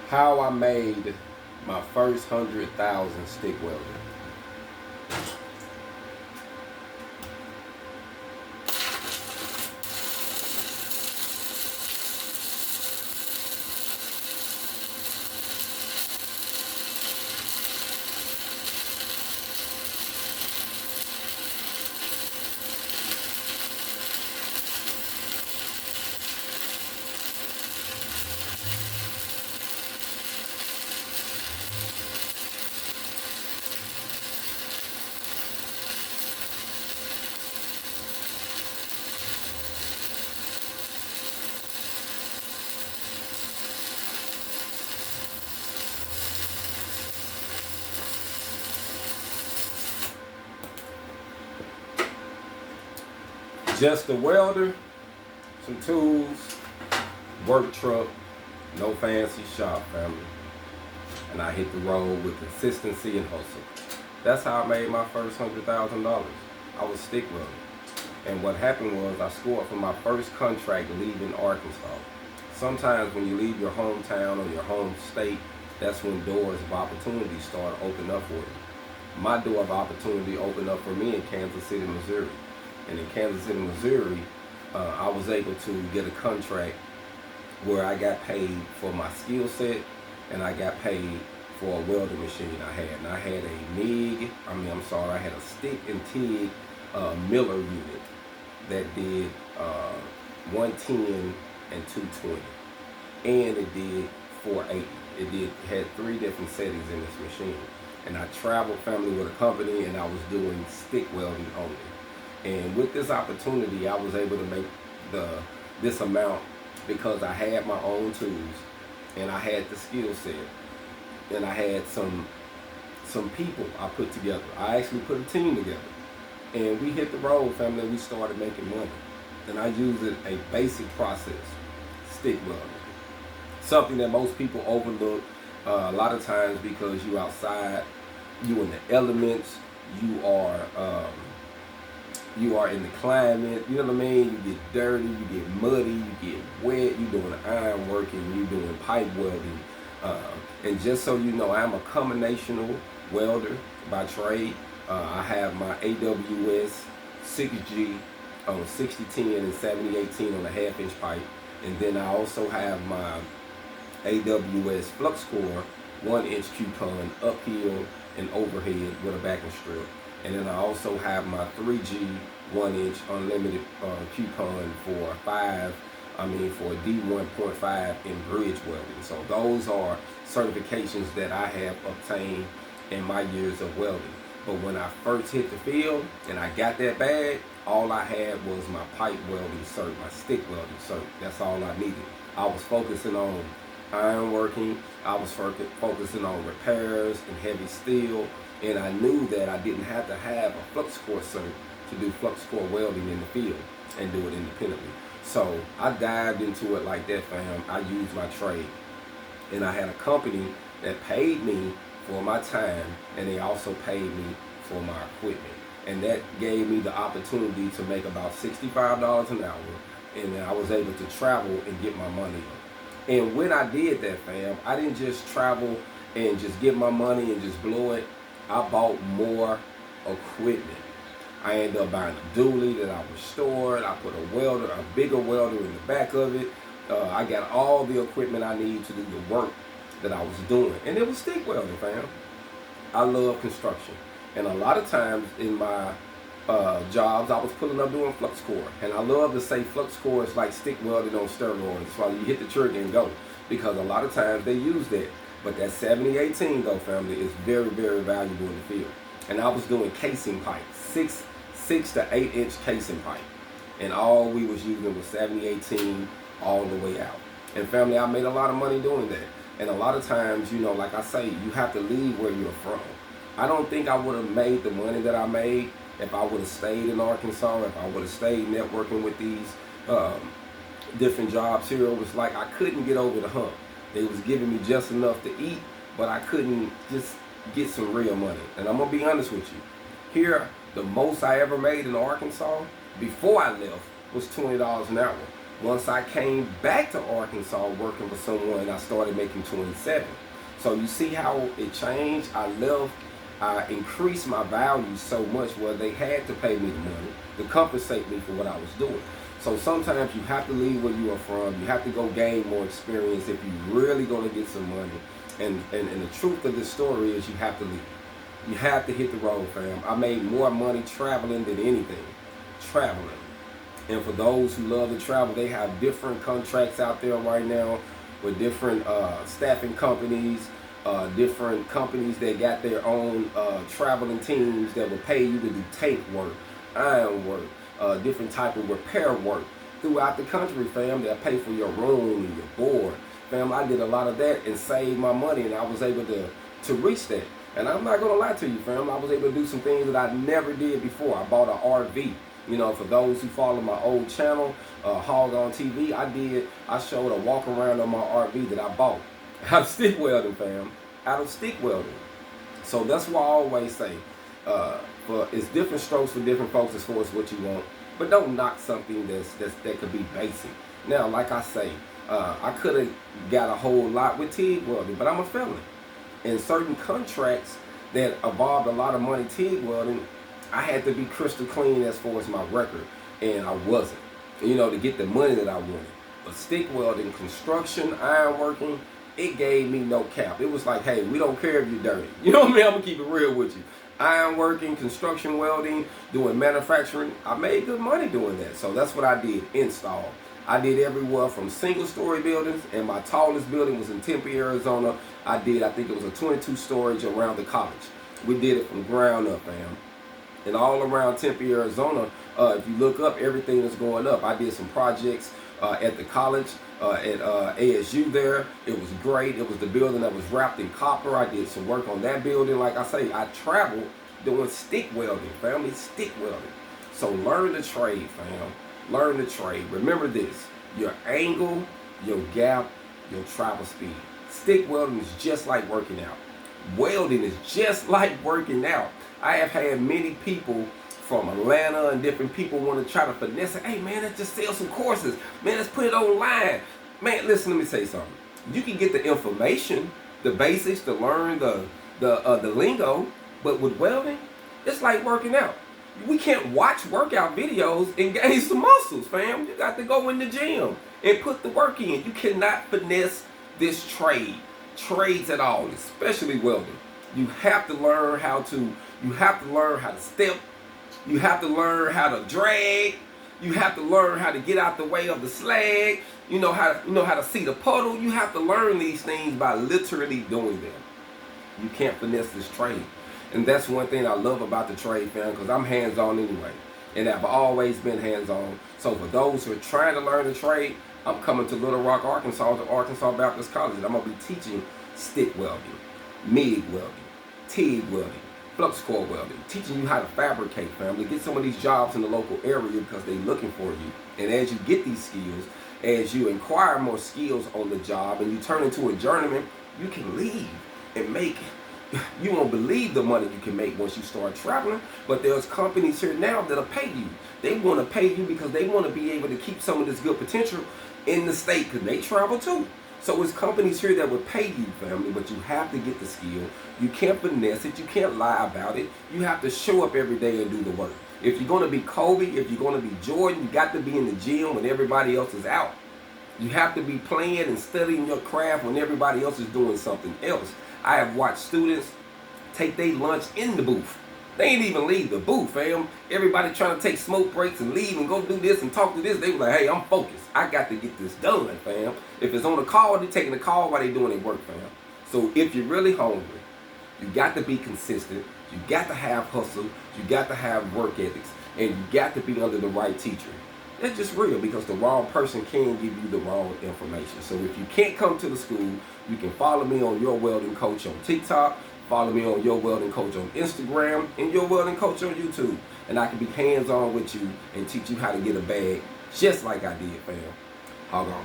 how I made my first 100,000 stick welding. Just a welder, some tools, work truck, no fancy shop, family. And I hit the road with consistency and hustle. That's how I made my first $100,000. I was stick welding. And what happened was I scored for my first contract leaving Arkansas. Sometimes when you leave your hometown or your home state, that's when doors of opportunity start opening up for you. My door of opportunity opened up for me in Kansas City, Missouri. And in Kansas City, Missouri, I was able to get a contract where I got paid for my skill set and I got paid for a welding machine I had. And I had I had a stick and TIG miller unit that did 110 and 220. And it did 480. It had 3 different settings in this machine. And I traveled, family, with a company, and I was doing stick welding only. And with this opportunity, I was able to make this amount because I had my own tools and I had the skill set and I had some people I put together. I actually put a team together and we hit the road, family, and we started making money. And I used a basic process, stick welding. Something that most people overlook a lot of times because you outside, you in the elements, you are in the climate, you know what I mean? You get dirty, you get muddy, you get wet, you doing iron working, you doing pipe welding. And just so you know, I'm a combinational welder by trade. I have my AWS 6G on 6010 and 7018 on a 1/2-inch pipe. And then I also have my AWS Flux-core 1-inch coupon uphill and overhead with a backing strip. And then I also have my 3G 1-inch unlimited coupon for for D1.5 in bridge welding. So those are certifications that I have obtained in my years of welding. But when I first hit the field and I got that bag, all I had was my pipe welding cert, my stick welding cert. That's all I needed. I was focusing on iron working. I was focusing on repairs and heavy steel. And I knew that I didn't have to have a Flux-core cert to do Flux-core welding in the field and do it independently. So I dived into it like that, fam. I used my trade. And I had a company that paid me for my time, and they also paid me for my equipment. And that gave me the opportunity to make about $65 an hour. And I was able to travel and get my money up. And when I did that, fam, I didn't just travel and just get my money and just blow it. I bought more equipment. I ended up buying a dually that I restored. I put a bigger welder in the back of it. I got all the equipment I need to do the work that I was doing. And it was stick welding, fam. I love construction. And a lot of times in my jobs, I was pulling up doing Flux-core. And I love to say Flux-core is like stick welding on steroids. It's why you hit the trigger and go. Because a lot of times they use that. But that 7018 though, family, is very, very valuable in the field. And I was doing casing pipe, 6 to 8-inch casing pipe. And all we was using was 7018 all the way out. And family, I made a lot of money doing that. And a lot of times, you know, like I say, you have to leave where you're from. I don't think I would have made the money that I made if I would have stayed in Arkansas, if I would have stayed networking with these different jobs here. It was like I couldn't get over the hump. They was giving me just enough to eat, but I couldn't just get some real money. And I'm going to be honest with you. Here, the most I ever made in Arkansas before I left was $20 an hour. Once I came back to Arkansas working for someone, I started making 27. So you see how it changed. I increased my value so much where they had to pay me the money to compensate me for what I was doing. So sometimes you have to leave where you are from. You have to go gain more experience if you really going to get some money. And the truth of this story is you have to leave. You have to hit the road, fam. I made more money traveling than anything. Traveling. And for those who love to travel, they have different contracts out there right now with different staffing companies, different companies that got their own traveling teams that will pay you to do tank work, iron work, different type of repair work throughout the country, fam. They'll pay for your room and your board. Fam, I did a lot of that and saved my money, and I was able to reach that. And I'm not going to lie to you, fam. I was able to do some things that I never did before. I bought an RV. You know, for those who follow my old channel, Hog on TV, I showed a walk around on my RV that I bought out of stick welding, fam. Out of stick welding. So that's why I always say, it's different strokes for different folks as far as what you want. But don't knock something that could be basic. Now, like I say, I could have got a whole lot with TIG welding, but I'm a felon. In certain contracts that involved a lot of money TIG welding, I had to be crystal clean as far as my record, and I wasn't, you know, to get the money that I wanted. But stick welding, construction, ironworking, it gave me no cap. It was like, hey, we don't care if you're dirty. You know what I mean? I'm gonna keep it real with you. Ironworking, construction welding, doing manufacturing, I made good money doing that. So that's what I did, install. I did everywhere from single-story buildings, and my tallest building was in Tempe, Arizona. I think it was a 22-story around the college. We did it from ground up, fam. And all around Tempe, Arizona, if you look up, everything is going up. I did some projects at the college, at ASU there. It was great. It was the building that was wrapped in copper. I did some work on that building. Like I say, I traveled doing stick welding, family, stick welding. So learn the trade, fam. Learn the trade. Remember this, your angle, your gap, your travel speed. Stick welding is just like working out. Welding is just like working out. I have had many people from Atlanta and different people want to try to finesse it. Hey man, let's just sell some courses. Man, let's put it online. Man, listen, let me say something. You can get the information, the basics, to learn the lingo, but with welding, it's like working out. We can't watch workout videos and gain some muscles, fam. You got to go in the gym and put the work in. You cannot finesse this trades at all, especially welding. You have to learn how to step. You have to learn how to drag. You have to learn how to get out the way of the slag. You know how to see the puddle. You have to learn these things by literally doing them. You can't finesse this trade. And that's one thing I love about the trade, fam, because I'm hands-on anyway. And I've always been hands-on. So for those who are trying to learn the trade, I'm coming to Little Rock, Arkansas, to Arkansas Baptist College. And I'm going to be teaching stick welding, MIG welding, TIG welding, Flux-core welding, teaching you how to fabricate, family. Get some of these jobs in the local area because they're looking for you. And as you get these skills, as you acquire more skills on the job and you turn into a journeyman, you can leave and make, you won't believe the money you can make once you start traveling. But there's companies here now that'll pay you. They want to pay you because they want to be able to keep some of this good potential in the state because they travel too. So it's companies here that will pay you, family, but you have to get the skill. You can't finesse it. You can't lie about it. You have to show up every day and do the work. If you're going to be Kobe, if you're going to be Jordan, you got to be in the gym when everybody else is out. You have to be playing and studying your craft when everybody else is doing something else. I have watched students take their lunch in the booth. They ain't even leave the booth, fam. Everybody trying to take smoke breaks and leave and go do this and talk to this. They were like, hey, I'm focused. I got to get this done, fam. If it's on a call, they're taking a call while they're doing their work, fam. So if you're really hungry, you got to be consistent. You got to have hustle. You got to have work ethics. And you got to be under the right teacher. That's just real because the wrong person can give you the wrong information. So if you can't come to the school, you can follow me on Your Welding Coach on TikTok. Follow me on Your Welding Coach on Instagram and Your Welding Coach on YouTube. And I can be hands-on with you and teach you how to get a bag just like I did, fam. Hold on.